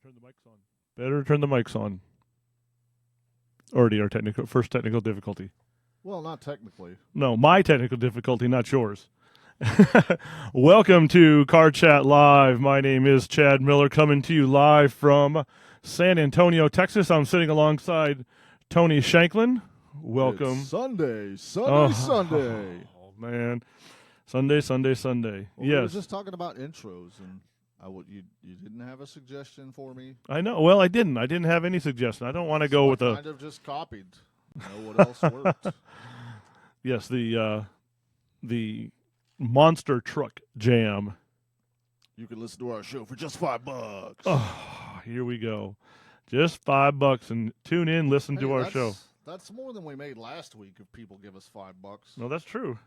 turn the mics on. Better turn the mics on. Already our first technical difficulty. Well, not technically. No, my technical difficulty, not yours. Welcome to Car Chat Live. My name is Chad Miller, coming to you live from San Antonio, Texas. I'm sitting alongside Tony Shanklin. Welcome. It's Sunday. Oh, man. Sunday. Well, Yes. We were just talking about intros, and you didn't have a suggestion for me. I know. Well, I didn't. I didn't have any suggestion. I don't want to go with I a... kind of just copied. What else worked? Yes, the monster truck jam. You can listen to our show for just $5. Oh, here we go. Just $5 and tune in, listen to our show. That's more than we made last week if people give us $5. No, that's true.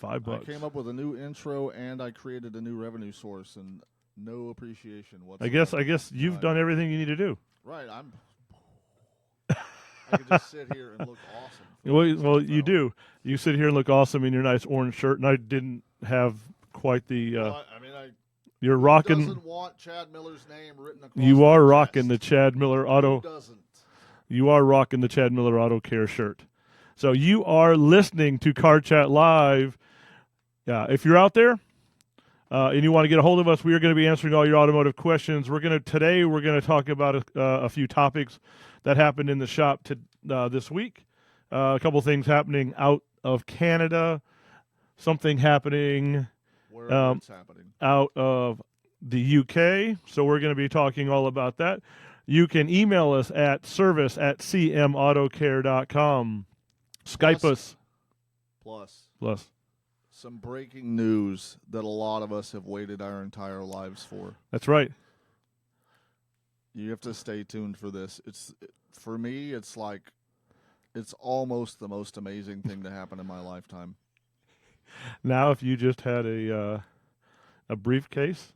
$5. I came up with a new intro and I created a new revenue source and no appreciation whatsoever. I guess you've done everything you need to do. Right, I could just sit here and look awesome. Well, you do. You sit here and look awesome in your nice orange shirt, and I didn't have quite the. You're rocking. Doesn't want Chad Miller's name written across. You are their rocking chest. the Chad Miller Auto. Who doesn't? You are rocking the Chad Miller Auto Care shirt. So you are listening to Car Chat Live. Yeah, if you're out there and you want to get a hold of us, we are going to be answering all your automotive questions. Today we're going to talk about a few topics that happened in the shop this week. A couple things happening out of Canada, something happening Wherever it's happening. out of the UK. So we're going to be talking all about that. You can email us at service@cmautocare.com. Skype us. Plus, Plus. some breaking news that a lot of us have waited our entire lives for. That's right. You have to stay tuned for this. For me, it's almost the most amazing thing to happen in my lifetime. Now, if you just had a briefcase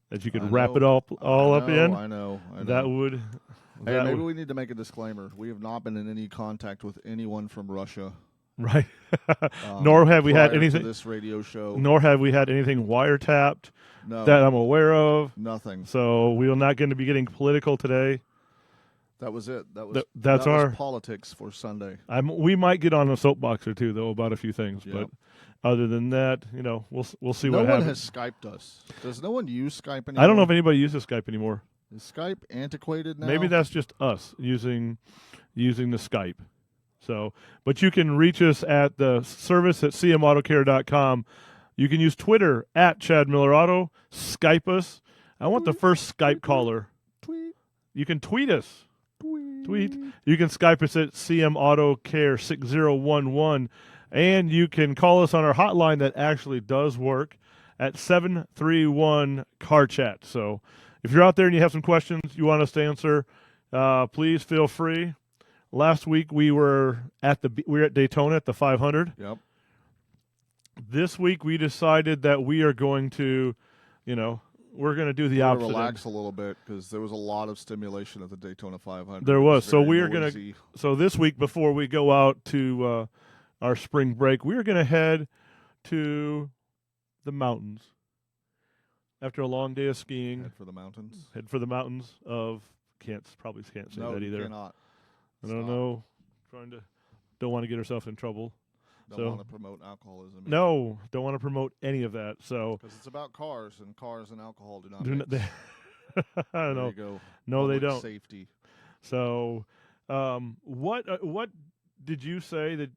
that you could I wrap know. it all up in, I know. that would. Hey, that maybe would- we need to make a disclaimer. We have not been in any contact with anyone from Russia. Right. Nor have we had prior to anything. this radio show. Nor have we had anything wiretapped No, that I'm aware of. nothing. So we are not going to be getting political today. That was it. That was That's that was our politics for Sunday. We might get on a soapbox or two though about a few things, Yep. but other than that, we'll see No what one happens. has Skyped us. Does no one use Skype anymore? I don't know if anybody uses Skype anymore. Is Skype antiquated now? Maybe that's just us using the Skype. So, but you can reach us at the service at cmautocare.com. You can use Twitter at Chad Miller Auto. Skype us. I want the first Skype caller. tweet. You can tweet us. Tweet. You can Skype us at CM Auto Care 6011. And you can call us on our hotline that actually does work at 731 Car Chat. So if you're out there and you have some questions you want us to answer, please feel free. Last week we were at Daytona at the 500. Yep. This week we decided that we are going to, we're going to do the opposite. Relax a little bit because there was a lot of stimulation at the Daytona 500. There was. So Very we are going noisy. to. So this week before we go out to our spring break, we are going to head to the mountains. After a long day of skiing, Head for the mountains. head for the mountains of probably can't say No, that you either. cannot. I don't know. Don't want to get ourselves in trouble. Don't want to promote alcoholism. No, don't want to promote any of that. So Because it's about cars, and cars and alcohol do not do mix. not, I don't There know. you go. No, they Public don't. Safety. So, what did you say that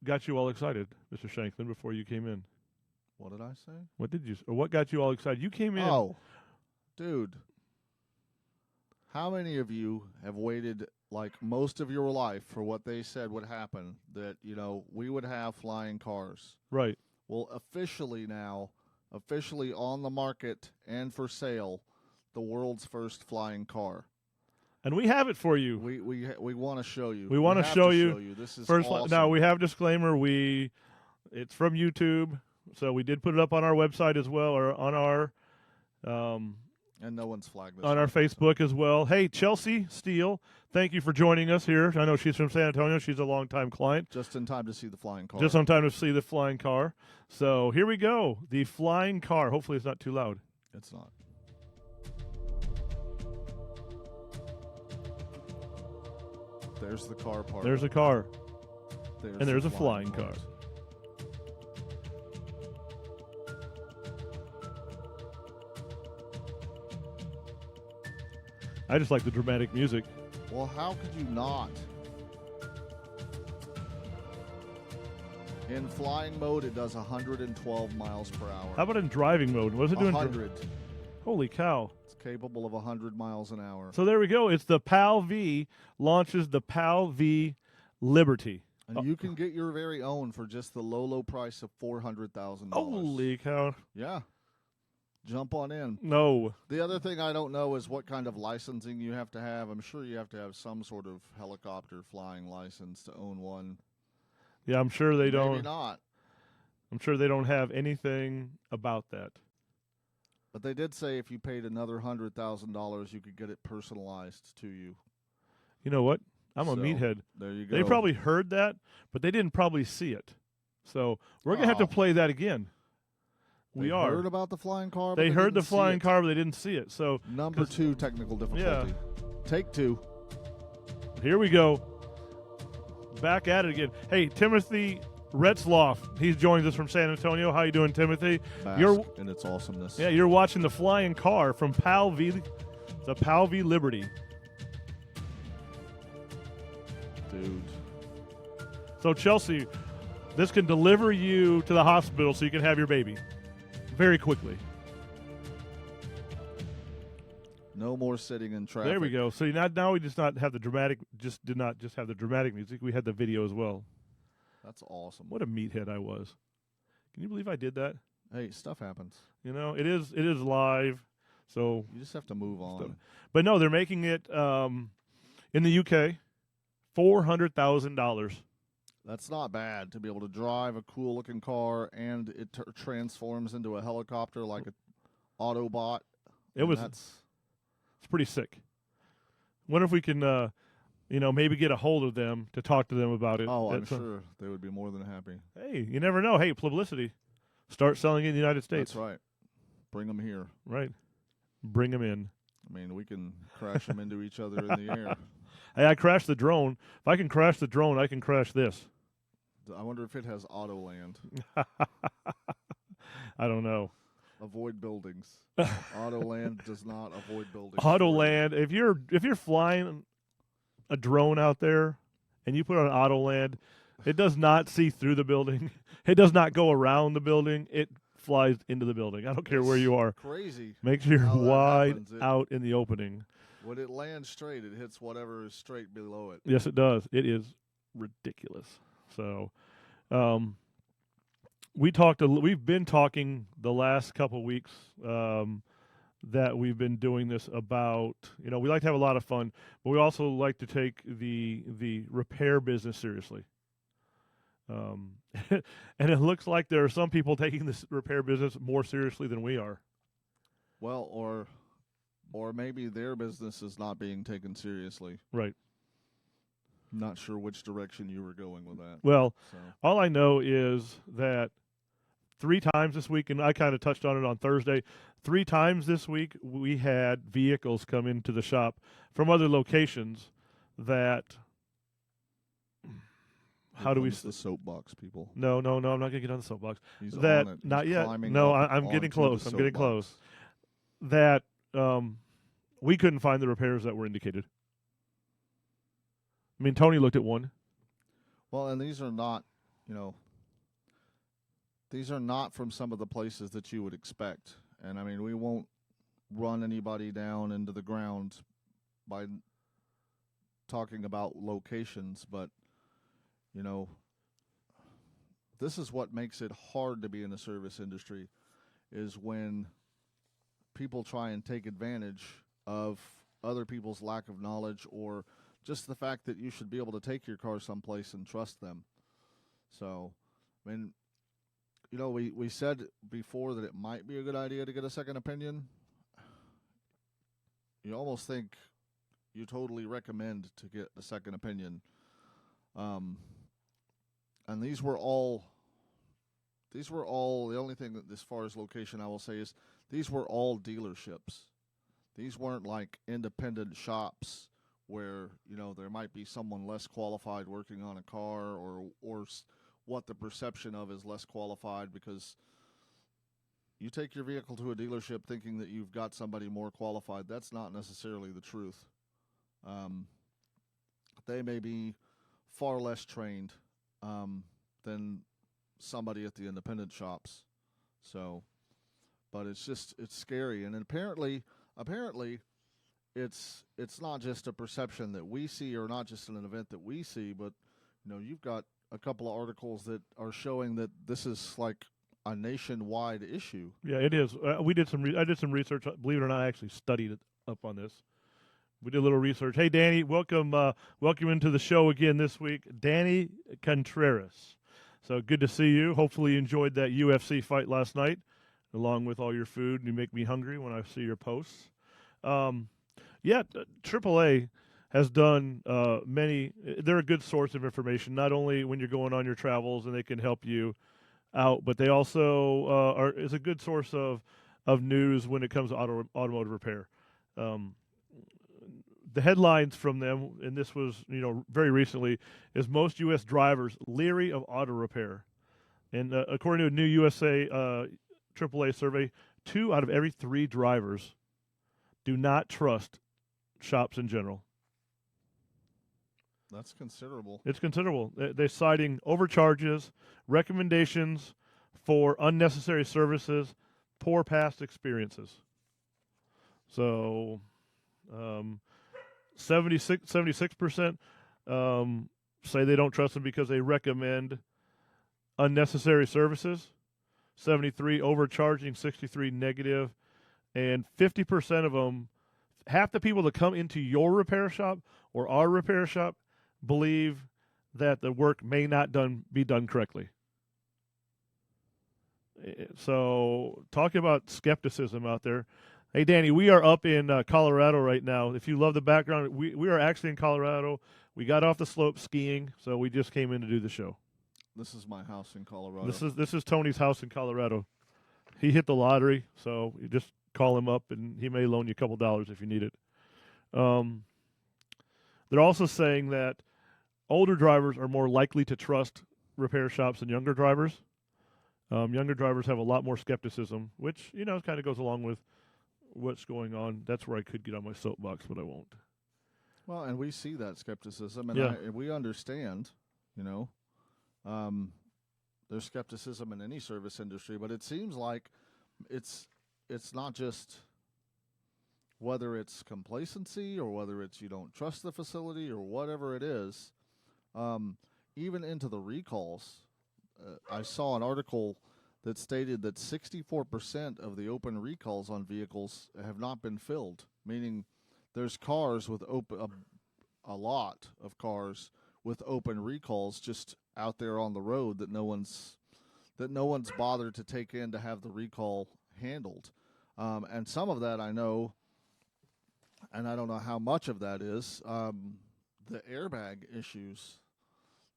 got you all excited, Mr. Shanklin, before you came in? What did I say? What got you all excited? You came in. Oh, dude. How many of you have waited like most of your life for what they said would happen, that, we would have flying cars? Right. Well, officially on the market and for sale, the world's first flying car. And we have it for you. We want to show you. We want to have show you. This is First, awesome. now we have disclaimer. It's from YouTube, so we did put it up on our website as well, or on our and no one's flagged this on our up. Facebook as well. Hey, Chelsea Steele, thank you for joining us here. I know she's from San Antonio. She's a longtime client. Just in time to see the flying car. Just on time to see the flying car. So here we go. The flying car. Hopefully it's not too loud. It's not. There's the car part. There's a car. There's and there's the a flying part. car. I just like the dramatic music. Well, how could you not? In flying mode, it does 112 miles per hour. How about in driving mode? What's it doing? 100. Holy cow. It's capable of 100 miles an hour. So there we go. It's the PAL V launches the PAL V Liberty. And you can get your very own for just the low price of $400,000. Holy cow. Yeah. Jump on in. No. The other thing I don't know is what kind of licensing you have to have. I'm sure you have to have some sort of helicopter flying license to own one. Yeah, I'm sure they don't. Maybe not. I'm sure they don't have anything about that. But they did say if you paid another $100,000, you could get it personalized to you. You know what? I'm a So, meathead. There you go. They probably heard that, but they didn't probably see it. So we're going to have to Oh. play that again. We They are. heard about the flying car. But They heard the didn't see flying it. car, but they didn't see it. So Number 2 technical difficulty. Take 2. here we go. Back at it again. Hey, Timothy Retzloff. He joins us from San Antonio. How you doing, Timothy? Bask You're- in its awesomeness. Yeah, you're watching the flying car from PAL V, the PAL V Liberty. Dude. So Chelsea, this can deliver you to the hospital so you can have your baby very quickly. No more sitting in traffic. There we go. So now we just not have the dramatic, just did not just have the dramatic music. We had the video as well. That's awesome. What a meathead I was. Can you believe I did that? Hey, stuff happens. You know, it is live. So, You just have to move on. but no, they're making it in the UK, $400,000. That's not bad to be able to drive a cool looking car and it transforms into a helicopter like an Autobot. It's pretty sick. Wonder if we can, maybe get a hold of them to talk to them about it. Oh, I'm That's, sure they would be more than happy. Hey, you never know. Hey, publicity. Start selling in the United States. That's right. Bring them here. Right. Bring them in. I mean, we can crash them into each other in the air. Hey, I crashed the drone. If I can crash the drone, I can crash this. I wonder if it has auto land. I don't know. Avoid buildings. Auto land does not avoid buildings. Auto land. If you're flying a drone out there and you put on auto land, it does not see through the building. It does not go around the building. It flies into the building. I don't care where you are. Crazy. Make sure you're how that wide happens. out in the opening. When it lands straight, it hits whatever is straight below it. Yes, it does. It is ridiculous. So, we've been talking the last couple weeks that we've been doing this about. We like to have a lot of fun, but we also like to take the repair business seriously. And it looks like there are some people taking this repair business more seriously than we are. Well, or maybe their business is not being taken seriously. Right. Not sure which direction you were going with that. Well, So all I know is that 3 times this week, and I kind of touched on it on Thursday, 3 times this week we had vehicles come into the shop from other locations that. How do we? the soapbox people? No, I'm not going to get on the soapbox. He's That on it. not He's yet. climbing No, up I'm getting onto close. the I'm getting soapbox. close. That we couldn't find the repairs that were indicated. I mean, Tony looked at one. Well, and these are not, these are not from some of the places that you would expect. And I mean, we won't run anybody down into the ground by talking about locations, but this is what makes it hard to be in the service industry, is when people try and take advantage of other people's lack of knowledge, or just the fact that you should be able to take your car someplace and trust them. So, I mean, we said before that it might be a good idea to get a second opinion. You almost think you totally recommend to get a second opinion. And these were all, the only thing that as far as location I will say is these were all dealerships. These weren't like independent shops where there might be someone less qualified working on a car, or what the perception of is less qualified, because you take your vehicle to a dealership thinking that you've got somebody more qualified. That's not necessarily the truth. They may be far less trained than somebody at the independent shops. So, but it's scary. And apparently it's not just a perception that we see, or not just an event that we see, but you've got a couple of articles that are showing that this is like a nationwide issue. Yeah, it is. I did some research. Believe it or not, I actually studied it up on this. We did a little research. Hey, Danny, welcome into the show again this week, Danny Contreras. So good to see you. Hopefully you enjoyed that UFC fight last night, along with all your food. You make me hungry when I see your posts. AAA has done many. They're a good source of information, not only when you're going on your travels and they can help you out, but they also is a good source of news when it comes to automotive repair. The headlines from them, and this was very recently, is most U.S. drivers leery of auto repair. And according to a new USA AAA survey, 2 out of every 3 drivers do not trust shops in general. That's considerable. It's considerable. They're citing overcharges, recommendations for unnecessary services, poor past experiences. So 76% say they don't trust them because they recommend unnecessary services, 73 overcharging, 63 negative, and 50% of them, half the people that come into your repair shop or our repair shop, believe that the work may not be done correctly. So, talking about skepticism out there. Hey, Danny, we are up in Colorado right now. If you love the background, we are actually in Colorado. We got off the slope skiing, so we just came in to do the show. This is my house in Colorado. This is Tony's house in Colorado. He hit the lottery, so you just call him up, and he may loan you a couple dollars if you need it. They're also saying that older drivers are more likely to trust repair shops than younger drivers. Younger drivers have a lot more skepticism, which, kind of goes along with what's going on. That's where I could get on my soapbox, but I won't. Well, and we see that skepticism, and we understand, there's skepticism in any service industry, but it seems like it's not just whether it's complacency or whether it's you don't trust the facility or whatever it is. Even into the recalls, I saw an article that stated that 64% of the open recalls on vehicles have not been filled, meaning there's cars with a lot of cars with open recalls just out there on the road that no one's bothered to take in to have the recall handled. And some of that I know, and I don't know how much of that is, the airbag issues.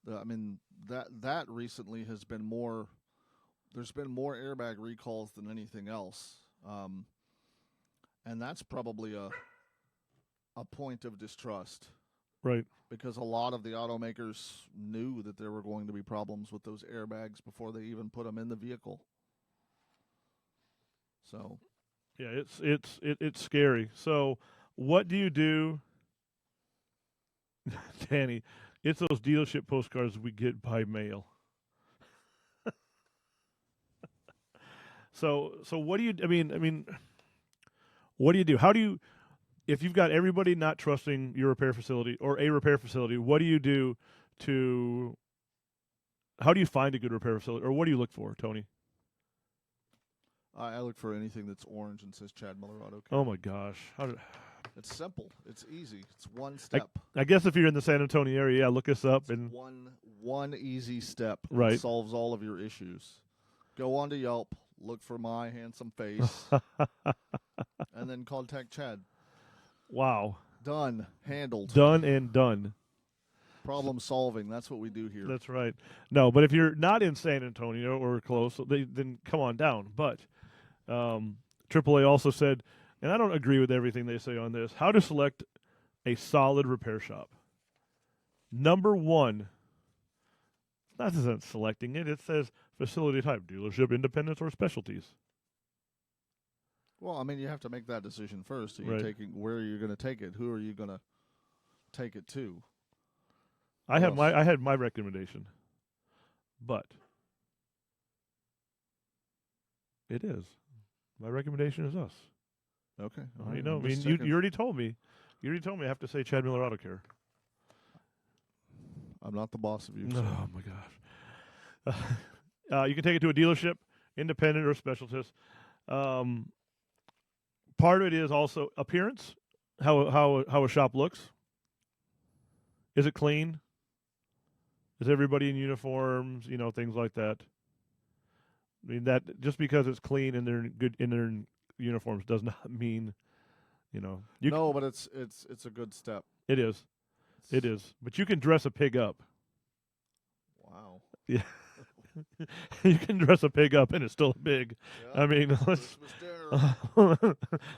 That recently has been more. There's been more airbag recalls than anything else, and that's probably a point of distrust, right? Because a lot of the automakers knew that there were going to be problems with those airbags before they even put them in the vehicle. So, yeah, it's scary. So, what do you do, Danny? It's those dealership postcards we get by mail. So what do you? What do you do? How do you? If you've got everybody not trusting your repair facility or a repair facility, what do you do to? How do you find a good repair facility, or what do you look for, Tony? I look for anything that's orange and says Chad Miller Auto Care. Oh my gosh! It's simple. It's easy. It's one step. I guess if you're in the San Antonio area, look us up. It's and one easy step. Right. It solves all of your issues. Go on to Yelp, look for My Handsome Face, and then contact Chad. Wow. Done. Handled. Done and done. Problem solving. That's what we do here. That's right. No, but if you're not in San Antonio or close, then come on down. But AAA also said, and I don't agree with everything they say on this, how to select a solid repair shop. Number one, that isn't selecting it. It says facility type, dealership, independence, or specialties. Well, I mean, you have to make that decision first. Are you Right. taking where are you going to take it? Who are you going to take it to? I What had else? my recommendation, but it is my recommendation is us. Okay. all You right, know, I'm I mean, just you checking. already told me. You already told me I have to say Chad Miller Auto Care. I'm not the boss of you. Oh So. my gosh. You can take it to a dealership, independent or specialist. Part of it is also appearance, how a shop looks. Is it clean? Is everybody in uniforms? You know, things like that. I mean, that just because it's clean and they're in their uniforms does not mean, you know, No, but it's a good step. it is. It is. But you can dress a pig up. Wow. Yeah. You can dress a pig up and it's still a pig. I mean, let's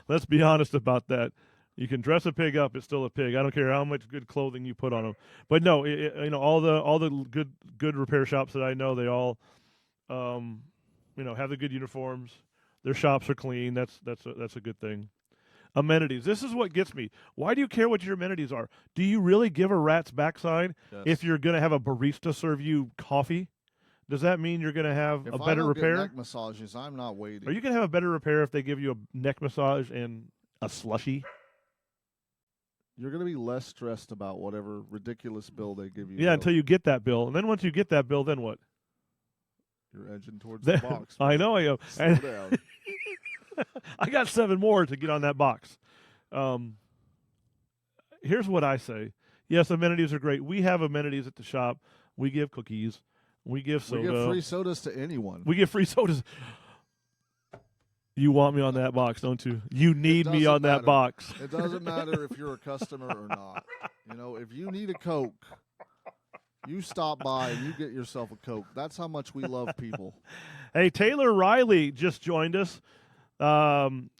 let's be honest about that. You can dress a pig up; it's still a pig. I don't care how much good clothing you put on them. But no, you know all the good repair shops that I know, they all, you know, have the good uniforms. Their shops are clean. That's a good thing. Amenities. This is what gets me. Why do you care what your amenities are? Do you really give a rat's backside Yes. if you're going to have a barista serve you coffee? Does that mean you're going to have If a I better don't repair? get neck massages, I'm not waiting. Are you going to have a better repair if they give you a neck massage and a slushy? You're going to be less stressed about whatever ridiculous bill they give you. Yeah, though. until you get that bill. And then once you get that bill, then what? You're edging towards Then- the box. I man. know I am. Slow And down. I got 7 more to get on that box. Here's what I say. Yes, amenities are great. We have amenities at the shop. We give cookies. We give We soda. give free sodas to anyone. We give free sodas. You want me on that box, don't you? You need me doesn't on that matter. box. It doesn't matter if you're a customer or not. You know, if you need a Coke, you stop by and you get yourself a Coke. That's how much we love people. Hey, Taylor Riley just joined us.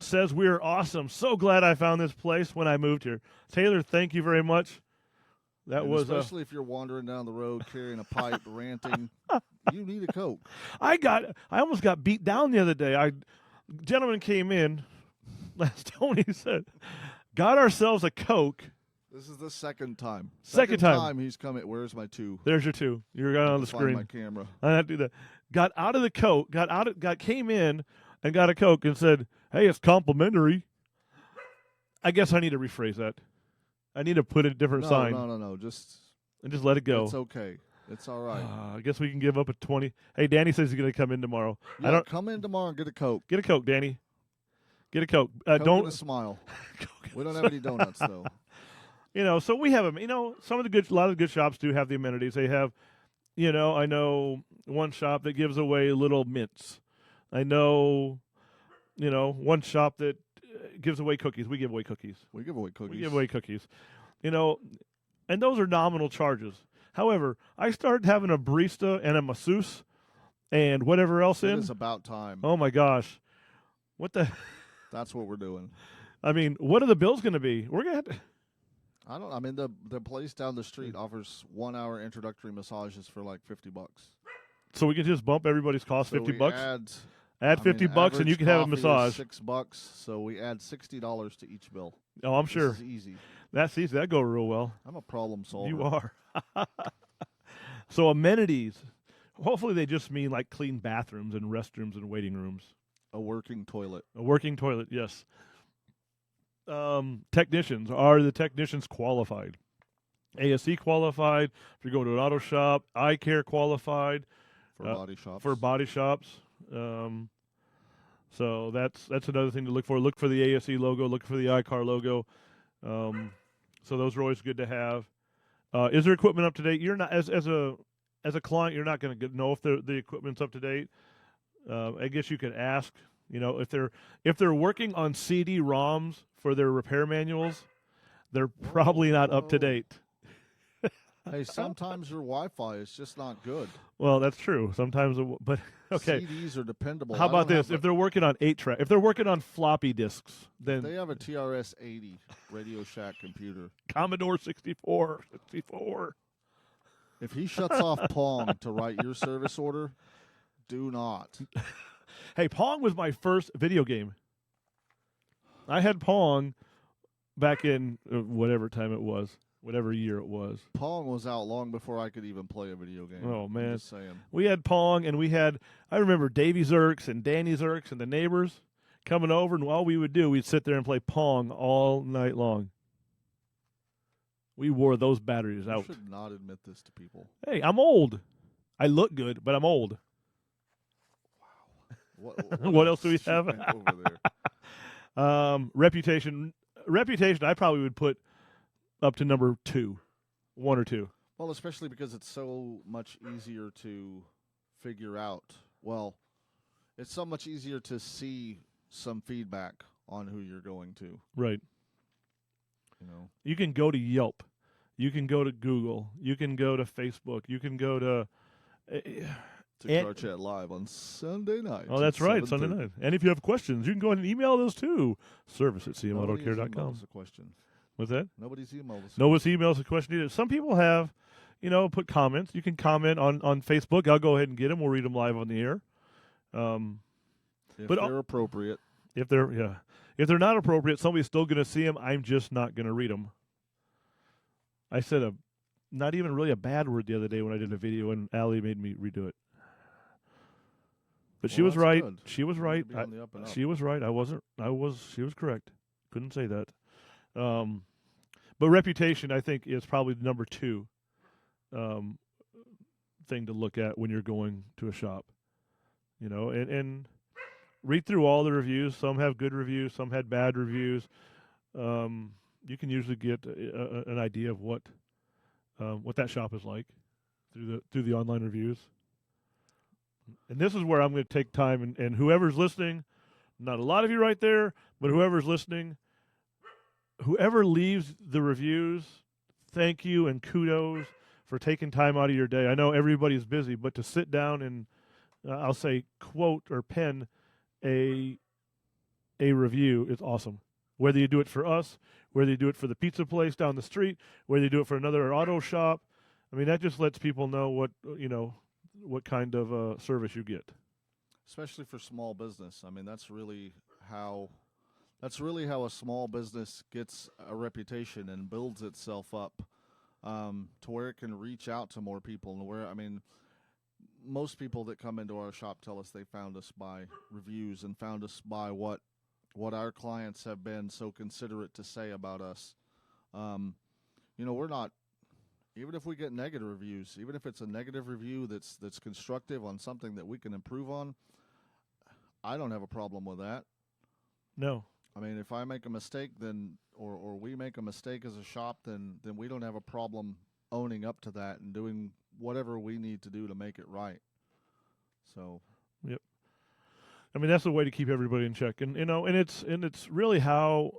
Says we're awesome. So glad I found this place when I moved here. Taylor, thank you very much. That And was especially if you're wandering down the road carrying a pipe, ranting, you need a Coke. I almost got beat down the other day. Gentleman came in, as Tony said, got ourselves a Coke. This is the second time. Second time. he's come in. Where's my 2? There's your 2. You're on the Find screen. my camera. I have to do that. Got out of the Coke. Came in and got a Coke and said, "Hey, it's complimentary." I guess I need to rephrase that. I need to put a different sign No. Just and just let it go. It's okay. It's all right. I guess we can give up a 20. Hey, Danny says he's going to come in tomorrow. Yeah, I don't come in tomorrow and get a Coke. get a Coke, Danny. Get a Coke. Coke and Don't a smile. Coke. We don't have any donuts though. You know, so we have them. You know, a lot of the good shops do have the amenities. They have, you know, I know one shop that gives away little mints. I know, you know, one shop that gives away cookies. We give away cookies. We give away cookies. We give away cookies. You know, and those are nominal charges. However, I started having a barista and a masseuse and whatever else It in. is about time. Oh my gosh. What the That's what we're doing. I mean, what are the bills going to be? We're going to have to I mean the place down the street offers 1-hour introductory massages for like $50. so we can just bump everybody's cost So $50 we bucks. Add Add $50 and you can have a massage. $6, so we add $60 to each bill. Oh, I'm This sure. is easy. That's easy. That go real well. I'm a problem solver. You are. So amenities. Hopefully they just mean like clean bathrooms and restrooms and waiting rooms. A working toilet. A working toilet, yes. Technicians. Are the technicians qualified? ASC qualified. If you go to an auto shop, eye care qualified For body shops. for body shops. So that's another thing to look for. Look for the ASC logo. Look for the iCar logo. So those are always good to have. Is their equipment up to date? You're not as a client. You're not going to know if the equipment's up to date. I guess you could ask. You know, if they're working on CD-ROMs for their repair manuals, they're probably not up to whoa. date. Hey, sometimes your Wi-Fi is just not good. Well, that's true. Sometimes, but okay. CDs are dependable. How I about don't this? have If they're working on 8-track, if they're working on floppy disks, they then have a TRS-80 Radio Shack computer. Commodore 64. If he shuts off Pong to write your service order, do not. Hey, Pong was my first video game. I had Pong back in whatever time it was, whatever year it was. Pong was out long before I could even play a video game. Oh, man. I'm just saying. We had Pong, and I remember Davy Zerks and Danny Zerks and the neighbors coming over, and all we would do, we'd sit there and play Pong all night long. We wore those batteries out. You should not admit this to people. Hey, I'm old. I look good, but I'm old. What else do we have? Over there? Reputation, I probably would put up to number 2, 1 or 2. Well, especially because it's so much easier to figure out. Well, it's so much easier to see some feedback on who you're going to. Right. You know, You can go to Yelp. You can go to Google. You can go to Facebook. You can go to. Car Chat Live on Sunday night. Oh, that's right, 7:30. Sunday night. And if you have questions, you can go ahead and email those too. service@cmautocare.com. Nobody has emailed us a question. What's that? Nobody's emailed us. Nobody's emails a question either. Some people have, put comments. You can comment on Facebook. I'll go ahead and get them. We'll read them live on the air. If but they're appropriate. If they're not appropriate, somebody's still going to see them. I'm just not going to read them. I said not even really a bad word the other day when I did a video, and Allie made me redo it. But she was that's right. good. She was You right. need to be on the up and up. She was right. She was correct. Couldn't say that. But reputation, I think, is probably the number 2 thing to look at when you're going to a shop. And read through all the reviews. Some have good reviews. Some had bad reviews. You can usually get an idea of what that shop is like through the online reviews. And this is where I'm going to take time and whoever's listening, not a lot of you right there, but whoever's listening, whoever leaves the reviews, thank you and kudos for taking time out of your day. I know everybody's busy, but to sit down and I'll say quote or pen a review is awesome. Whether you do it for us, whether you do it for the pizza place down the street, whether you do it for another auto shop, I mean that just lets people know what kind of service you get. Especially for small business. I mean, that's really how a small business gets a reputation and builds itself up to where it can reach out to more people. And most people that come into our shop tell us they found us by reviews and found us by what our clients have been so considerate to say about us. We're not, even if we get negative reviews, even if it's a negative review that's constructive on something that we can improve on, I don't have a problem with that. No. I mean, if I make a mistake, then or we make a mistake as a shop, then we don't have a problem owning up to that and doing whatever we need to do to make it right. So, yep. I mean, that's the way to keep everybody in check, and it's really how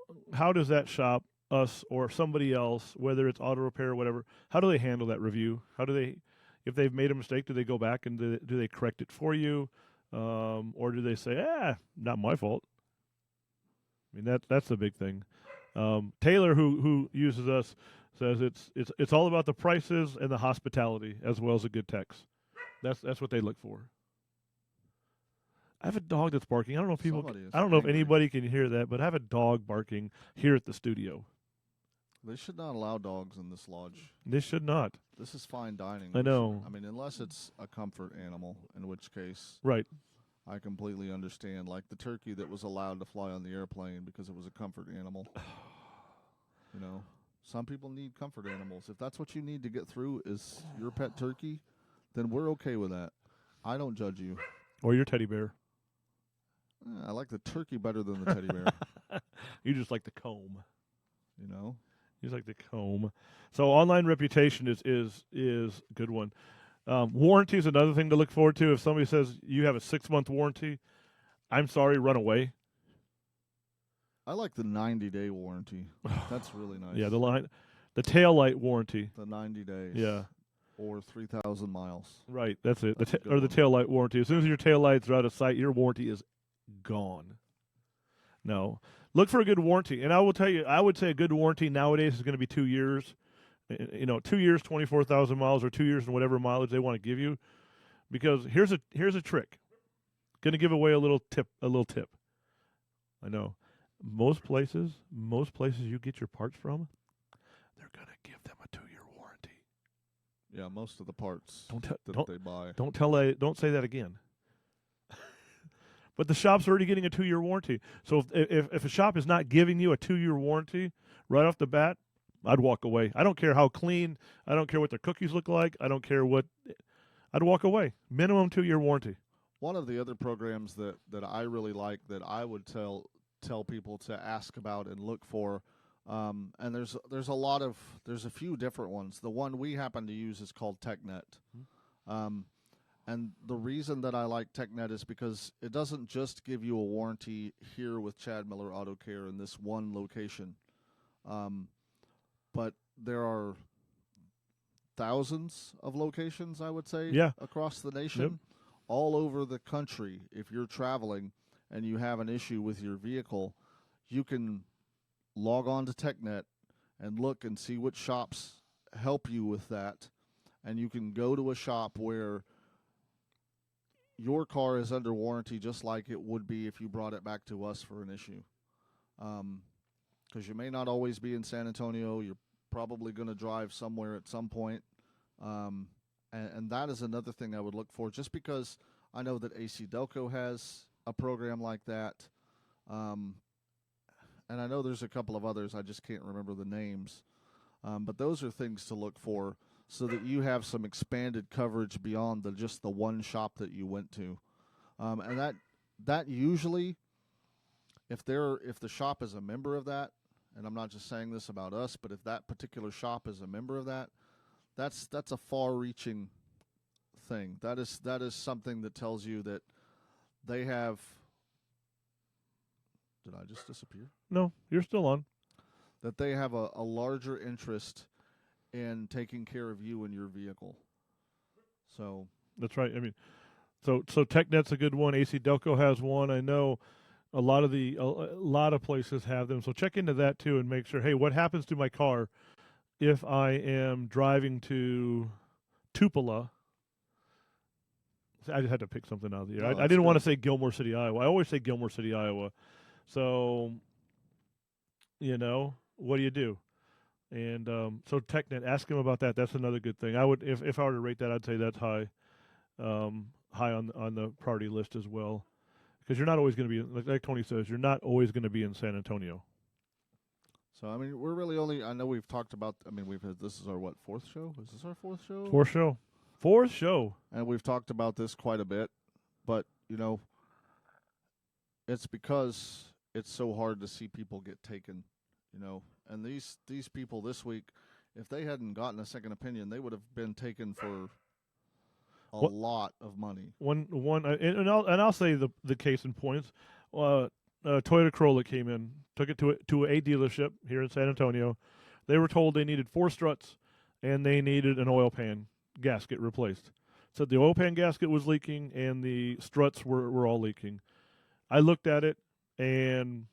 does that shop, us or somebody else, whether it's auto repair or whatever, how do they handle that review? How do they, if they've made a mistake, do they go back and do they correct it for you, or do they say, not my fault? I mean, that's the big thing. Taylor, who uses us, says it's all about the prices and the hospitality as well as a good text. That's what they look for. I have a dog that's barking. I don't know if anybody can hear that, but I have a dog barking here at the studio. They should not allow dogs in this lodge. They should not. This is fine dining. I know. I mean, unless it's a comfort animal, in which case, right. I completely understand. Like the turkey that was allowed to fly on the airplane because it was a comfort animal. Some people need comfort animals. If that's what you need to get through is your pet turkey, then we're okay with that. I don't judge you. Or your teddy bear. I like the turkey better than the teddy bear. You just like the comb. You just like the comb. So online reputation is a good one. Warranty is another thing to look forward to. If somebody says you have a 6-month warranty, I'm sorry, run away. I like the 90-day warranty. That's really nice. Yeah, the The tail light warranty. The 90 days. Yeah. Or 3,000 miles. Right, that's it. That's a good Or the one. tail light warranty. As soon as your tail lights are out of sight, your warranty is gone. No. Look for a good warranty. And I will tell you, I would say a good warranty nowadays is going to be 2 years. 2 years, 24,000 miles, or 2 years and whatever mileage they want to give you. Because here's a trick. Going to give away a little tip. I know. Most places you get your parts from, they're going to give them a 2-year warranty. Yeah, most of the parts Don't they buy. Don't say that again. But the shop's already getting a 2-year warranty. So if a shop is not giving you a 2-year warranty right off the bat, I'd walk away. I don't care how clean. I don't care what their cookies look like. I don't care what. I'd walk away. Minimum 2-year warranty. One of the other programs that I really like that I would tell people to ask about and look for, and there's a few different ones. The one we happen to use is called TechNet. And the reason that I like TechNet is because it doesn't just give you a warranty here with Chad Miller Auto Care in this one location, but there are thousands of locations, I would say, across the nation, all over the country. If you're traveling and you have an issue with your vehicle, you can log on to TechNet and look and see which shops help you with that, and you can go to a shop where your car is under warranty just like it would be if you brought it back to us for an issue. Because you may not always be in San Antonio. You're probably going to drive somewhere at some point. And that is another thing I would look for, just because I know that AC Delco has a program like that. And I know there's a couple of others. I just can't remember the names. But those are things to look for, so that you have some expanded coverage beyond just the one shop that you went to. And that usually, if the shop is a member of that, and I'm not just saying this about us, but if that particular shop is a member of that, that's a far-reaching thing. That is something that tells you that they have. Did I just disappear? No, you're still on. That they have a larger interest in taking care of you and your vehicle. So that's right. I mean, so TechNet's a good one. AC Delco has one. I know a lot of places have them. So check into that too and make sure. Hey, what happens to my car if I am driving to Tupelo? I just had to pick something out of the air. I didn't want to say Gilmore City, Iowa. I always say Gilmore City, Iowa. So, what do you do? And so TechNet, ask him about that. That's another good thing. I would, if I were to rate that, I'd say that's high on the priority list as well, because you're not always going to be, like Tony says, you're not always going to be in San Antonio. So I mean, we're really only. I know we've talked about. I mean, we've had. This is our fourth show? Is this our fourth show? Fourth show. And we've talked about this quite a bit, but it's because it's so hard to see people get taken. And these people this week, if they hadn't gotten a second opinion, they would have been taken for a lot of money. I'll say the case in points. Toyota Corolla came in, took it to a dealership here in San Antonio. They were told they needed 4 struts and they needed an oil pan gasket replaced. So the oil pan gasket was leaking and the struts were all leaking. I looked at it, and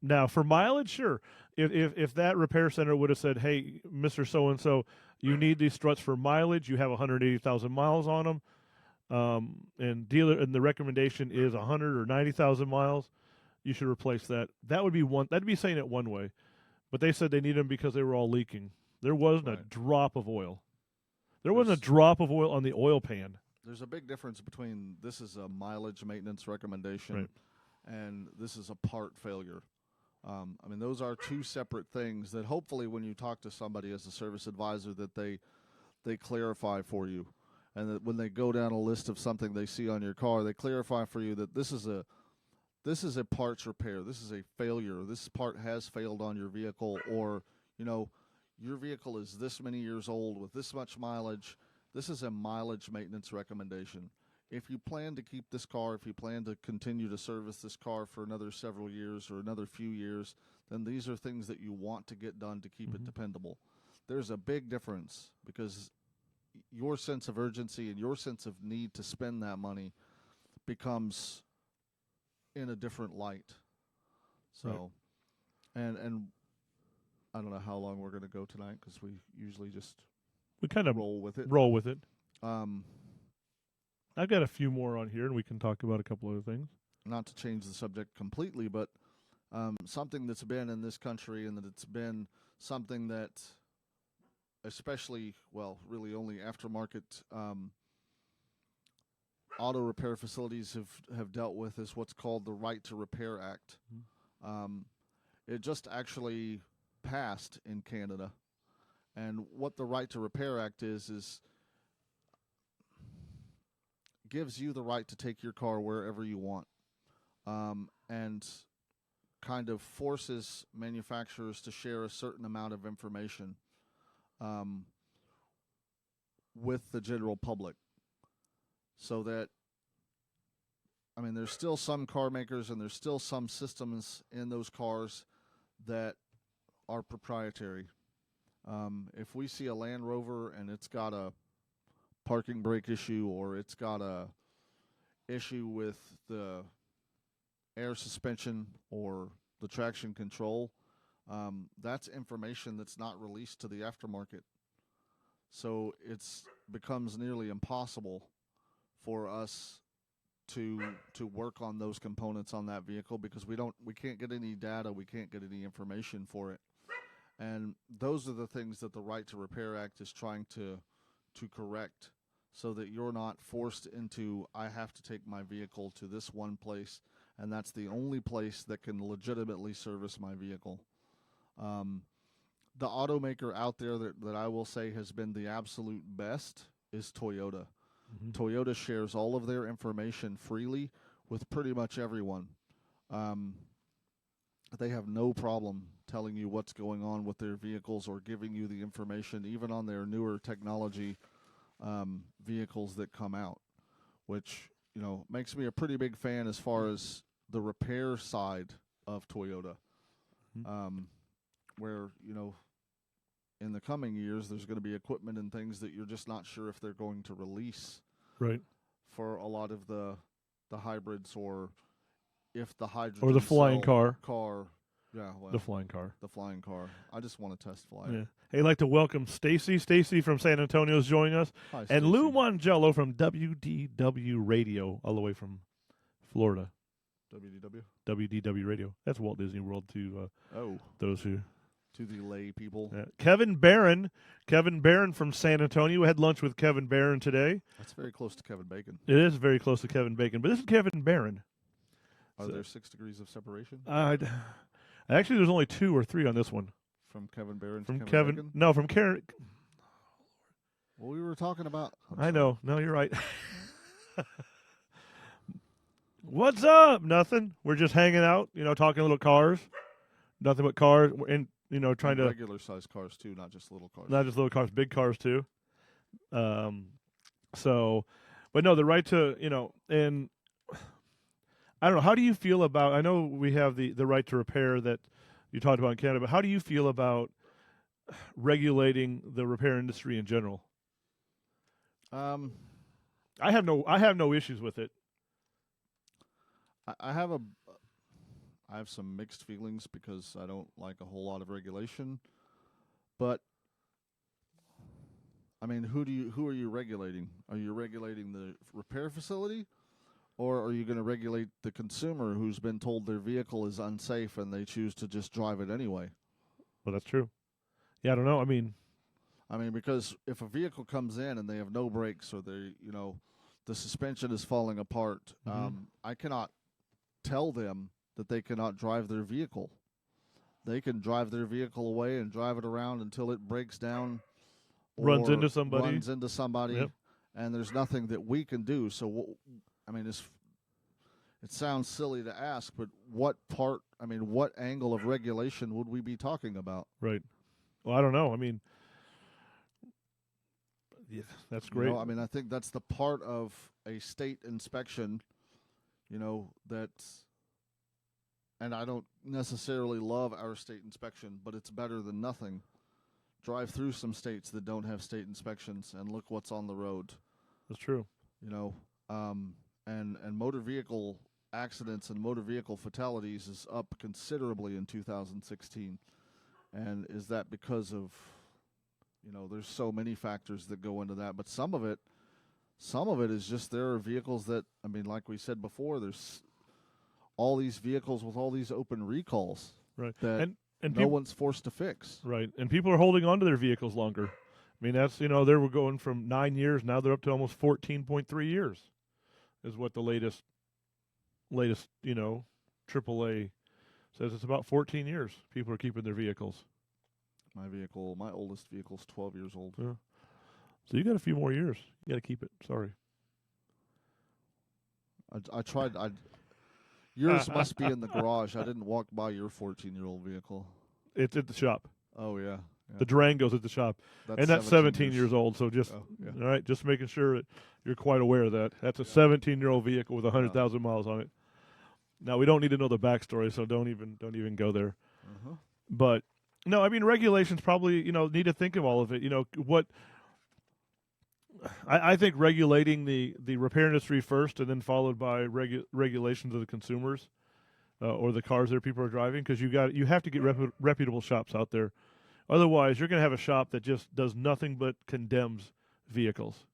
now for mileage, sure. If that repair center would have said, "Hey, Mr. So-and-so, you need these struts for mileage. You have 180,000 miles on them, and the recommendation is 100 or 90,000 miles. You should replace that." That would be one. That'd be saying it one way, but they said they need them because they were all leaking. There wasn't a drop of oil. There wasn't a drop of oil on the oil pan. There's a big difference between this is a mileage maintenance recommendation and this is a part failure. I mean, those are two separate things that hopefully when you talk to somebody as a service advisor that they clarify for you, and that when they go down a list of something they see on your car, they clarify for you that this is a parts repair. This is a failure. This part has failed on your vehicle, or your vehicle is this many years old with this much mileage. This is a mileage maintenance recommendation. If you plan to keep this car, if you plan to continue to service this car for another several years or another few years, then these are things that you want to get done to keep it dependable. there's a big difference because your sense of urgency and your sense of need to spend that money becomes in a different light. So, and I don't know how long we're going to go tonight because we usually just We kind of roll with it. roll with it. Um, I've got a few more on here, and we can talk about a couple other things. not to change the subject completely, but something that's been in this country and that it's been something that especially, well, really only aftermarket auto repair facilities have dealt with is what's called the Right to Repair Act. It just actually passed in Canada. And what the Right to Repair Act is gives you the right to take your car wherever you want, and kind of forces manufacturers to share a certain amount of information with the general public. So that, I mean, there's still some car makers and there's still some systems in those cars that are proprietary. If we see a Land Rover and it's got a parking brake issue or it's got a issue with the air suspension or the traction control, that's information that's not released to the aftermarket. So it's becomes nearly impossible for us to work on those components on that vehicle because we can't get any data, we can't get any information for it. And those are the things that the Right to Repair Act is trying to correct, so that you're not forced into, I have to take my vehicle to this one place, and that's the only place that can legitimately service my vehicle. The automaker out there that I will say has been the absolute best is Toyota. Mm-hmm. Toyota shares all of their information freely with pretty much everyone. They have no problem telling you what's going on with their vehicles or giving you the information, even on their newer technology vehicles that come out, which, you know, makes me a pretty big fan as far as the repair side of Toyota. Where, you know, in the coming years, there's going to be equipment and things that you're just not sure if they're going to release. Right. For a lot of the hybrids, or if the hydrogen or the flying car. Yeah, well, the flying car. The flying car. I just want to test fly it. Yeah. Hey, I'd like to welcome Stacy. Stacy from San Antonio is joining us. Hi, and Lou Mongello from WDW Radio, all the way from Florida. WDW Radio. That's Walt Disney World to those who... To the lay people. Kevin Barron from San Antonio. We had lunch with Kevin Barron today. That's very close to Kevin Bacon. It is very close to Kevin Bacon, but this is Kevin Barron. Are there 6 degrees of separation? Actually, there's only 2 or 3 on this one. From Kevin Barron from to Kevin Bacon? No, from Karen. Well, we were talking about... I know. No, you're right. What's up? Nothing. We're just hanging out, you know, talking little cars. Nothing but cars. And, you know, trying to... Regular size cars, too, not just little cars. Not just little cars, big cars, too. So, but no, the right to, you know, and I don't know, how do you feel about, I know we have the right to repair that you talked about in Canada, but how do you feel about regulating the repair industry in general? I have no issues with it. I have some mixed feelings because I don't like a whole lot of regulation, but I mean, who are you regulating? Are you regulating the repair facility, or are you going to regulate the consumer who's been told their vehicle is unsafe and they choose to just drive it anyway? Well, that's true. Yeah, I don't know. I mean, because if a vehicle comes in and they have no brakes, or they, you know, the suspension is falling apart, I cannot tell them that they cannot drive their vehicle. They can drive their vehicle away and drive it around until it breaks down, runs into somebody, yep. And there's nothing that we can do. So, I mean, it sounds silly to ask, but what angle of regulation would we be talking about? Right. Well, I don't know. I mean, yeah, that's great. You know, I mean, I think that's the part of a state inspection, you know, and I don't necessarily love our state inspection, but it's better than nothing, drive through some states that don't have state inspections and look what's on the road. That's true. You know, and motor vehicle accidents and motor vehicle fatalities is up considerably in 2016. And is that because of, there's so many factors that go into that, but some of it is just there are vehicles that, like we said before, there's all these vehicles with all these open recalls Right. that And no one's forced to fix. Right. And people are holding on to their vehicles longer. That's, they were going from 9 years. Now they're up to almost 14.3 years is what the latest, AAA says. It's about 14 years people are keeping their vehicles. My oldest vehicle's 12 years old. Yeah. So you got a few more years. You got to keep it. Sorry. I tried. Yours must be in the garage. I didn't walk by your 14-year-old vehicle. It's at the shop. Oh, yeah. The Durango's at the shop. That's 17 years old. So just, Oh, yeah. all right, just making sure that you're quite aware of that. That's a 17-year-old vehicle with 100,000 miles on it. Now, we don't need to know the backstory, so don't even go there. Uh-huh. But, no, regulations probably, need to think of all of it. What I think regulating the repair industry first and then followed by regulations of the consumers or the cars that people are driving, because you have to get reputable shops out there. Otherwise, you're going to have a shop that just does nothing but condemns vehicles.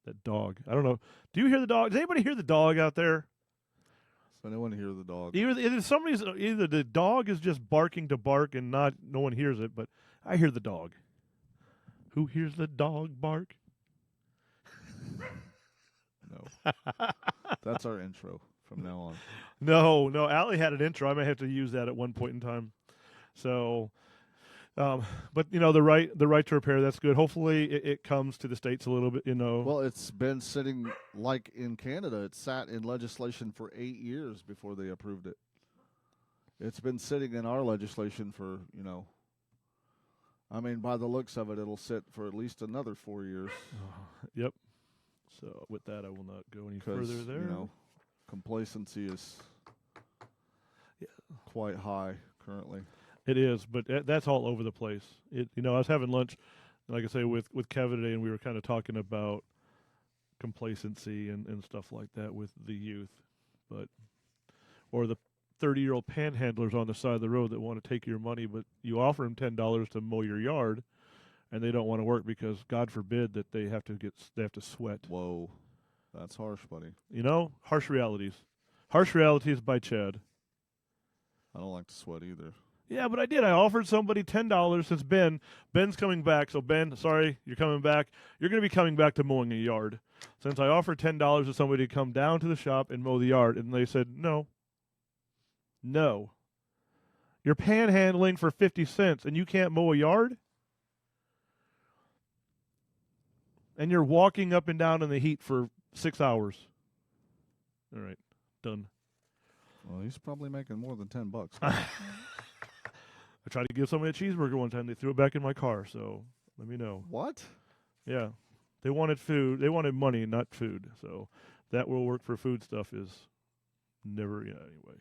That dog. I don't know. Do you hear the dog? Does anybody hear the dog out there? So no one hear the dog. Either the dog is just barking to bark and no one hears it, but I hear the dog. Who hears the dog bark? No. That's our intro from now on. No. Allie had an intro. I may have to use that at one point in time. So, but the right to repair, that's good. Hopefully it comes to the States a little bit, Well, it's been sitting, like in Canada, it sat in legislation for 8 years before they approved it. It's been sitting in our legislation for, by the looks of it, it'll sit for at least another 4 years. Yep. So with that, I will not go any further there. Complacency is quite high currently. It is, but that's all over the place. I was having lunch, like I say, with Kevin today, and we were kind of talking about complacency and stuff like that with the youth, or the 30-year-old panhandlers on the side of the road that want to take your money, but you offer them $10 to mow your yard, and they don't want to work because, God forbid, that they have to sweat. Whoa, that's harsh, buddy. Harsh realities. Harsh realities by Chad. I don't like to sweat either. Yeah, but I did. I offered somebody $10 since Ben's coming back. So, Ben, sorry, you're coming back. You're going to be coming back to mowing a yard. Since I offered $10 to somebody to come down to the shop and mow the yard, and they said, no. You're panhandling for 50 cents, and you can't mow a yard? And you're walking up and down in the heat for 6 hours. All right, done. Well, he's probably making more than $10. I tried to give somebody a cheeseburger one time. They threw it back in my car, so let me know. What? Yeah. They wanted food. They wanted money, not food. So that will work for food stuff is never, anyway.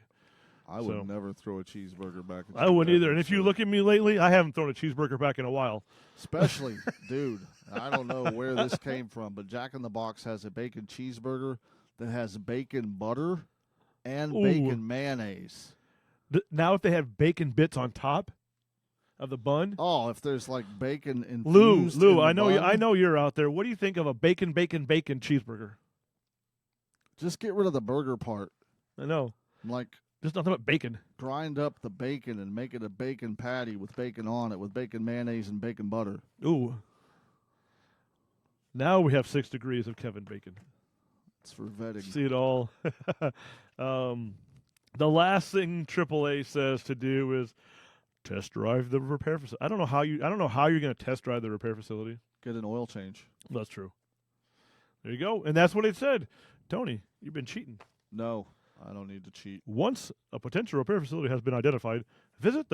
I would never throw a cheeseburger back at you. I wouldn't either. And if you look at me lately, I haven't thrown a cheeseburger back in a while. Especially, dude, I don't know where this came from, but Jack in the Box has a bacon cheeseburger that has bacon butter and bacon mayonnaise. Now if they have bacon bits on top of the bun. Oh, if there's like bacon infused Lou, in the I know bun, I know you're out there. What do you think of a bacon cheeseburger? Just get rid of the burger part. I know. Like there's nothing but bacon. Grind up the bacon and make it a bacon patty with bacon on it, with bacon mayonnaise and bacon butter. Ooh. Now we have 6 degrees of Kevin Bacon. It's for vetting. See it all. The last thing AAA says to do is test drive the repair facility. I don't know how you're going to test drive the repair facility. Get an oil change. That's true. There you go. And that's what it said. Tony, you've been cheating. No, I don't need to cheat. Once a potential repair facility has been identified, visit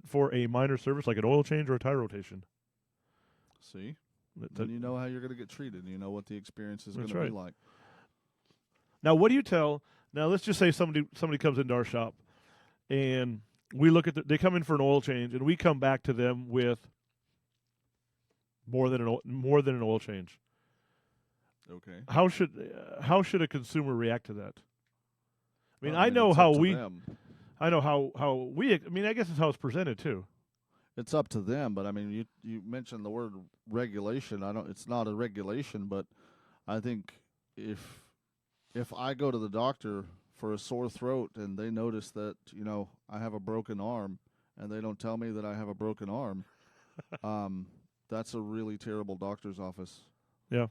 for a minor service like an oil change or a tire rotation. See? Then you know how you're going to get treated. You know what the experience is going to be like. Now, what do you tell? Now, let's just say somebody comes into our shop, and we look at they come in for an oil change, and we come back to them with more than an oil change. Okay. How should a consumer react to that? I mean, I it's know up how to we them. I know how we. I mean, I guess it's how it's presented too. It's up to them, but I mean, you mentioned the word regulation. I don't. It's not a regulation, but I think if I go to the doctor for a sore throat and they notice that I have a broken arm and they don't tell me that I have a broken arm, that's a really terrible doctor's office. Yeah.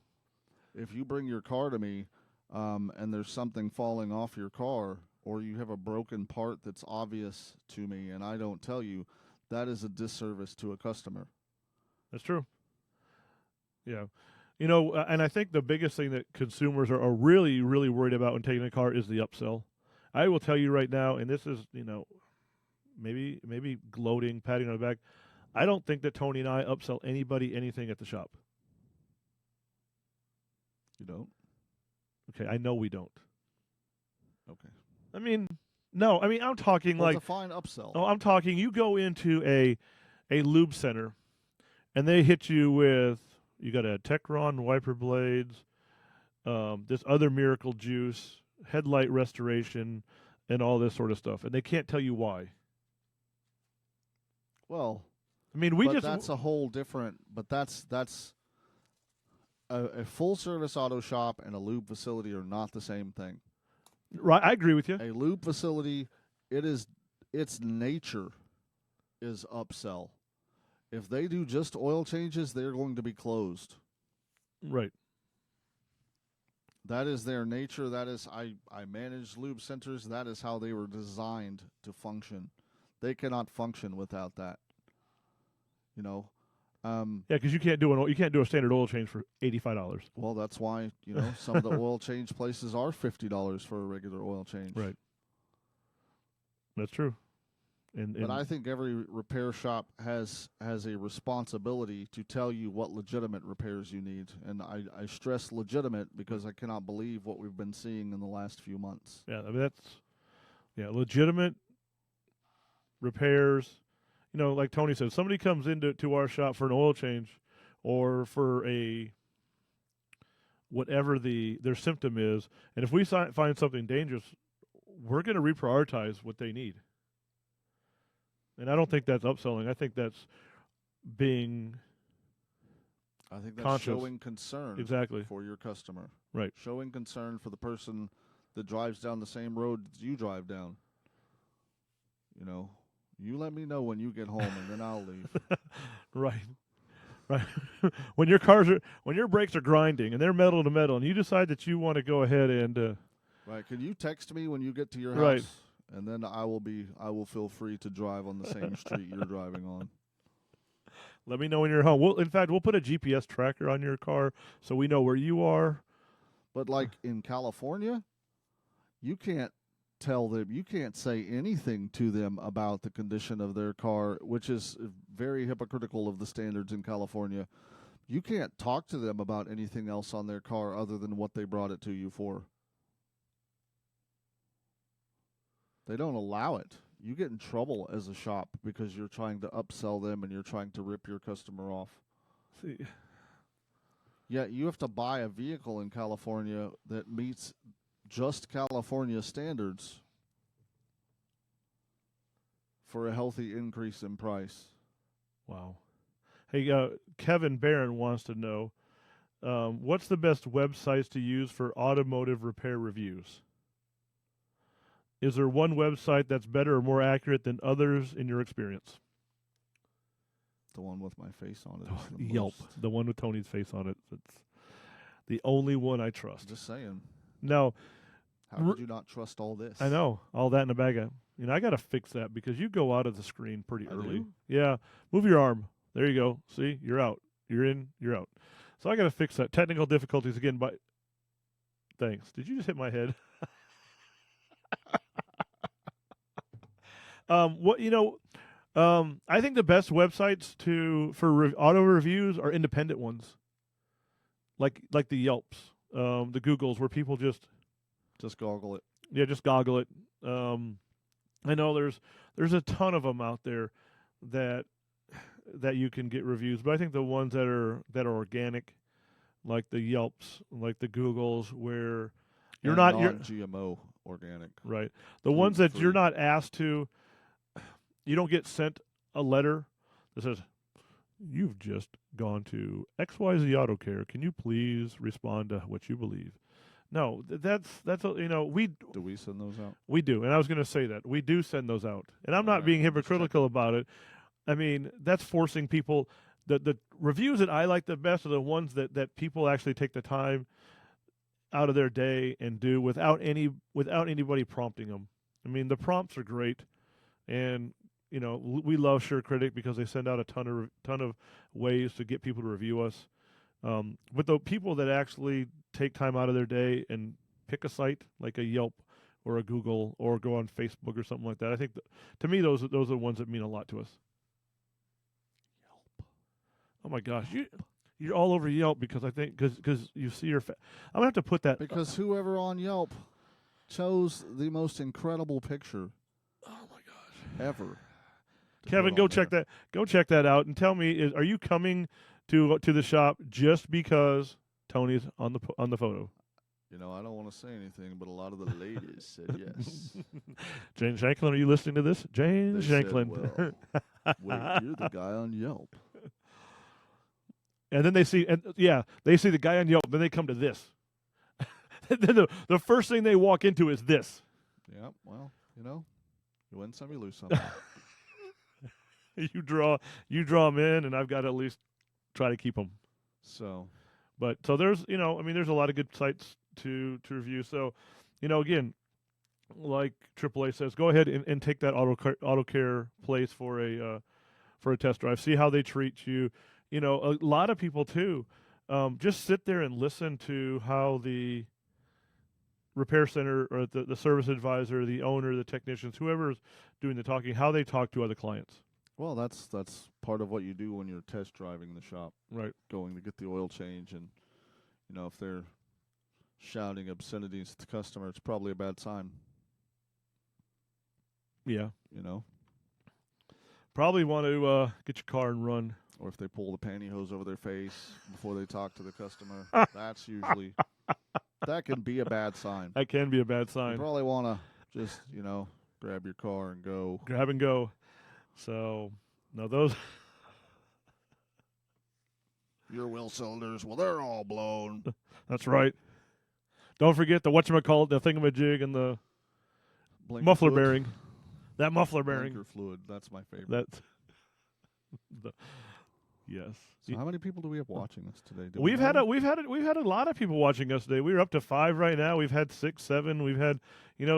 If you bring your car to me and there's something falling off your car or you have a broken part that's obvious to me and I don't tell you, that is a disservice to a customer. That's true. Yeah. And I think the biggest thing that consumers are really, really worried about when taking a car is the upsell. I will tell you right now, and this is, maybe gloating, patting on the back. I don't think that Tony and I upsell anybody anything at the shop. You don't? Okay, I know we don't. Okay. I mean, no. I mean, I'm talking Well, like. it's a fine upsell. Oh, I'm talking. You go into a lube center, and they hit you with you got a Techron wiper blades, this other miracle juice, headlight restoration, and all this sort of stuff, and they can't tell you why. Well, I mean, that's a whole different. But that's a full service auto shop and a lube facility are not the same thing. Right. I agree with you. A lube facility, its nature is upsell. If they do just oil changes, they're going to be closed. Right. That is their nature. That is I manage lube centers. That is how they were designed to function. They cannot function without that. Yeah, because you can't do a standard oil change for $85. Well, that's why some of the oil change places are $50 for a regular oil change. Right. That's true. But I think every repair shop has a responsibility to tell you what legitimate repairs you need. And I stress legitimate because I cannot believe what we've been seeing in the last few months. Yeah, I mean legitimate repairs. Like Tony said, somebody comes into our shop for an oil change or for a whatever their symptom is, and if we find something dangerous, we're going to reprioritize what they need. And I don't think that's upselling. I think that's being conscious. Showing concern exactly for your customer. Right. Showing concern for the person that drives down the same road you drive down. You let me know when you get home and then I'll leave. Right. when your brakes are grinding and they're metal to metal and you decide that you want to go ahead and right. Can you text me when you get to your house? Right. And then I will feel free to drive on the same street you're driving on. Let me know when you're home. We'll put a GPS tracker on your car so we know where you are. But like in California, you can't tell them, you can't say anything to them about the condition of their car, which is very hypocritical of the standards in California. You can't talk to them about anything else on their car other than what they brought it to you for. They don't allow it. You get in trouble as a shop because you're trying to upsell them and you're trying to rip your customer off. See. Yeah, you have to buy a vehicle in California that meets just California standards for a healthy increase in price. Wow. Hey, Kevin Barron wants to know, what's the best websites to use for automotive repair reviews? Is there one website that's better or more accurate than others in your experience? The one with my face on it. Yelp. The one with Tony's face on it. It's the only one I trust. Just saying. No. How did you not trust all this? I know. All that in the bag. I got to fix that because you go out of the screen pretty early. Yeah. Move your arm. There you go. See? You're out. You're in. You're out. So I got to fix that. Technical difficulties again. But thanks. Did you just hit my head? I think the best websites for auto reviews are independent ones, like the Yelps, the Googles, where people just goggle it. Yeah, just goggle it. I know there's a ton of them out there that you can get reviews, but I think the ones that are organic, like the Yelps, like the Googles, where you're And not non-GMO organic. right. The ones that you're Gluten-free. not asked to, you don't get sent a letter that says, "You've just gone to XYZ Auto Care. Can you please respond to what you believe?" No, we Do we send those out? we do, and I was going to say that we do send those out, and I'm not Alright, being I'm just hypocritical checking. about it. I mean, that's forcing people. The reviews that I like the best are the ones that people actually take the time out of their day and do without anybody prompting them. I mean, the prompts are great, and we love SureCritic because they send out a ton of ways to get people to review us. But the people that actually take time out of their day and pick a site like a Yelp or a Google or go on Facebook or something like that, I think to me those are the ones that mean a lot to us. Yelp. Oh my gosh, you're all over Yelp because I think because you see your. I'm gonna have to put that. Because whoever on Yelp chose the most incredible picture Oh my gosh, ever. to Kevin, put go on check there. that. Go check that out and tell me: are you coming to the shop just because Tony's on the photo? You know, I don't want to say anything, but a lot of the ladies said yes. Jane Shanklin, are you listening to this? Jane They Shanklin. said, "Well, wait, you're the guy on Yelp." And then they see the guy on Yelp. Then they come to this. Then the first thing they walk into is this. Yeah, well, you win some, you lose some. You draw them in, and I've got to at least try to keep them. So, But so there's there's a lot of good sites to review. So, again, like AAA says, go ahead and take that auto care place for a test drive. See how they treat you. A lot of people too. Just sit there and listen to how the repair center or the service advisor, the owner, the technicians, whoever's doing the talking, how they talk to other clients. well, that's part of what you do when you're test driving the shop, Right. going to get the oil change, and if they're shouting obscenities at the customer, it's probably a bad sign. Yeah. You know, Probably want to get your car and run. or if they pull the pantyhose over their face before they talk to the customer, that's usually that can be a bad sign. That can be a bad You sign. probably want to just grab your car and go. Grab and go. So, no, those. Your wheel cylinders, well, they're all blown. That's right. Don't forget the whatchamacallit, the thingamajig, and the Blinker muffler fluid. bearing. That muffler bearing. Blinker fluid, that's my favorite. That's yes. So how many people do we have watching us today? Do We've we had know? we've had a lot of people watching us today. We're up to 5 right now. We've had 6, 7. We've had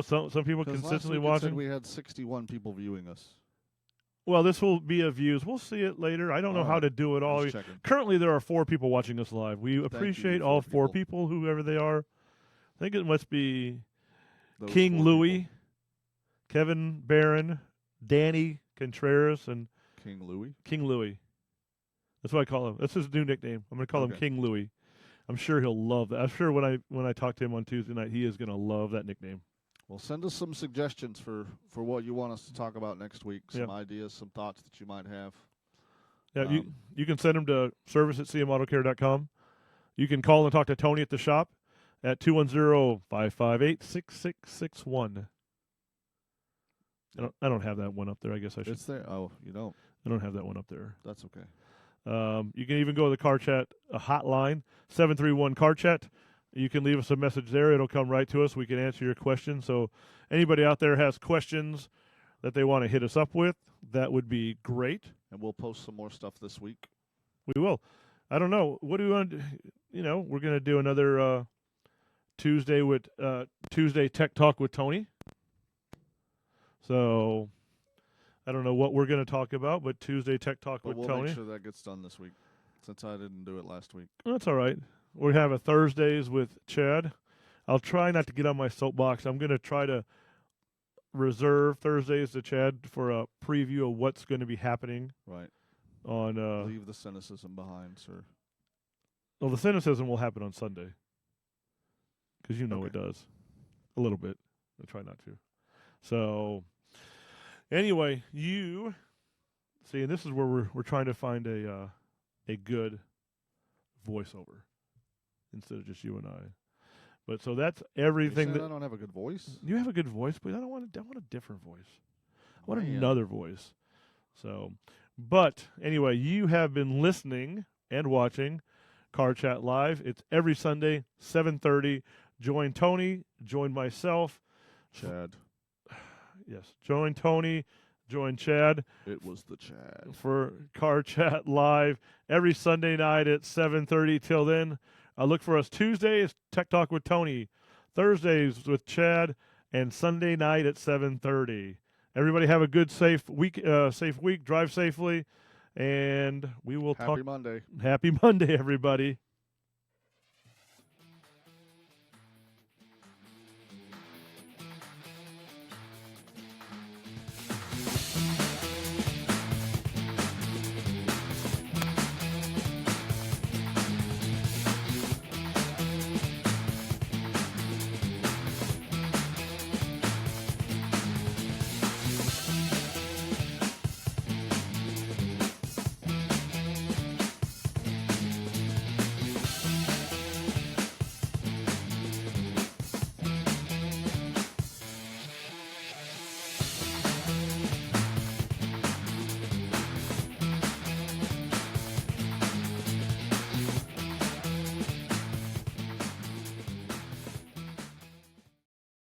some people 'Cause consistently last week it said watching. we had 61 people viewing us. Well, this will be a views. We'll see it later. I don't know All how right. to do it all. Just checking. Currently, there are 4 people watching us live. We you, appreciate all 4 people. people, whoever they are. I think it must be Those King 4 Louie, people. Kevin Barron, Danny Contreras, and King Louie. King Louie. That's what I call him. That's his new nickname. I'm going to call him Okay. King Louie. I'm sure he'll love that. I'm sure when I talk to him on Tuesday night, he is going to love that nickname. Well, send us some suggestions for what you want us to talk about next week. Some Yeah. ideas, some thoughts that you might have. Yeah, Um, you can send them to service@cmautocare.com. You can call and talk to Tony at the shop at 210-558-6661. I don't have that one up there. I guess I should. It's there. Oh, you don't. I don't have that one up there. That's okay. You can even go to the Car Chat hotline, 731 Car Chat. You can leave us a message there. It'll come right to us. We can answer your questions. So anybody out there has questions that they want to hit us up with, that would be great. And we'll post some more stuff this week. We will. I don't know. What do we want to do? We're going to do another Tuesday Tech Talk with Tony. So I don't know what we're going to talk about, but Tuesday Tech Talk But with we'll Tony. make sure that gets done this week, since I didn't do it last week. That's all right. We have a Thursdays with Chad. I'll try not to get on my soapbox. I'm going to try to reserve Thursdays to Chad for a preview of what's going to be happening Right. on. Leave the cynicism behind, sir. Well, the cynicism will happen on Sunday because it Okay. does a little bit. I try not to. So, Anyway, you see, and this is where we're trying to find a good voiceover instead of just you and I. But so that's everything I that don't have a good voice. you have a good voice, but I want a different voice. I want Man. another voice. So, but anyway, you have been listening and watching Car Chat Live. It's every Sunday, 7:30. Join Tony, join myself. Chad. Yes, join Tony, join Chad It was the Chad. for Car Chat Live every Sunday night at 7:30. Till then, look for us Tuesdays, Tech Talk with Tony, Thursdays with Chad, and Sunday night at 7:30. Everybody have a good, safe week. Drive safely, and we will talk. Happy Monday. Happy Monday, everybody.